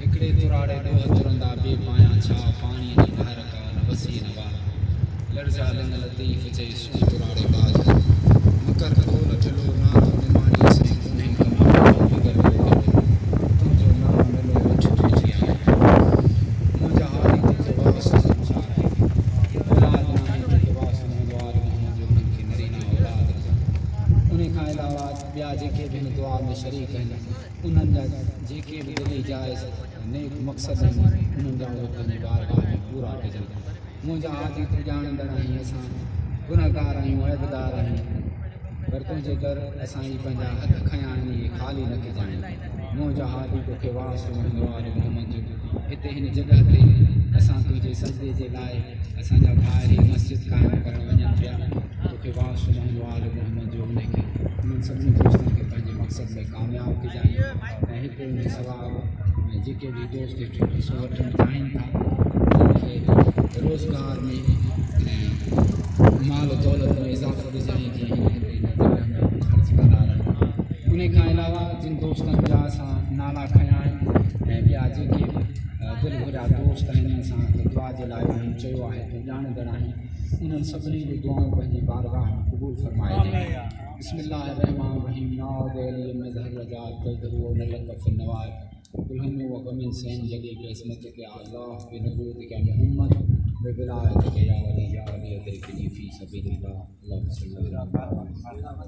हिकिड़े तुराड़े ॾोह तुरंदा बेपाया छा पाणी जी बहर का न वसी न वाह लड़जा लिंग लतीफ़ चई सू तुराड़े बाज मकर खोल ठिलो नालो निमाणी से गुने कमाल बिगर तुंहिंजो नाम मिलो वठ तुझी आई मुंहिंजा हाली तुंहिंजे वास्ते संसार है औलाद नाहे तुंहिंजे वास्ते मोहनवार मोहम्मद जो उन्हनि खे नरीना औलाद उन खां अलावा ॿिया जेके बि हिन दुआ में शरीक आहिनि उन्हनि जा जेके बि दिली जाइज़ नेक मक़सद आहिनि उन्हनि जा उहे पंहिंजी बारगाह में पूरा कजनि मुंहिंजा हाथी तूं ॼाणंदड़ आहीं असां गुनहगार आहियूं ऐबदार आहियूं पर तुंहिंजे दर असां ई पंहिंजा हथ खयां आहिनि इहे ख़ाली न कजाइनि मुंहिंजा हाथी तोखे वास मोहनवार मोहम्मद जो हिते हिन जॻह ते असां तुंहिंजे सजदे जे लाइ असांजा ॿाहिरि ई मस्जिद क़ाइमु करणु वञनि पिया तोखे वास मोहनवार मोहम्मद जो उनखे उन्हनि सभिनी दोस्तनि खे पंहिंजे मक़सद में कामयाबु कजाइनि ऐं हिकु उन सवाबु जेके भी दोस्त हिस्सो वठणु चाहिनि था उनखे रोज़गार में माल दौलत में इज़ाफ़ो ॾिजाई जीअं ख़र्च कंदा रहनि उन खां अलावा जिन दोस्तनि जा असां नाला खयां आहिनि ऐं ॿिया जेके दिलि भरिया दोस्त आहिनि असां दुआ जे लाइ उन्हनि चयो आहे तूं ॼाणंदड़ आहीं उन्हनि सभिनी जी दुआऊं पंहिंजी बारगाह में क़बूल फरमाए बिस्मिल्लाहिर्रहमानिर्रहीम नाद अली मज़हर रजात तदहु व नलक फन्नवार कुलहम व कमिन सैन जगी किस्मत के अल्लाह बिनबूत के मोहम्मद बिलायत के या वली या अली फी सबीलिल्लाह अल्लाह सल्लल्लाहु अलैहि वसल्लम।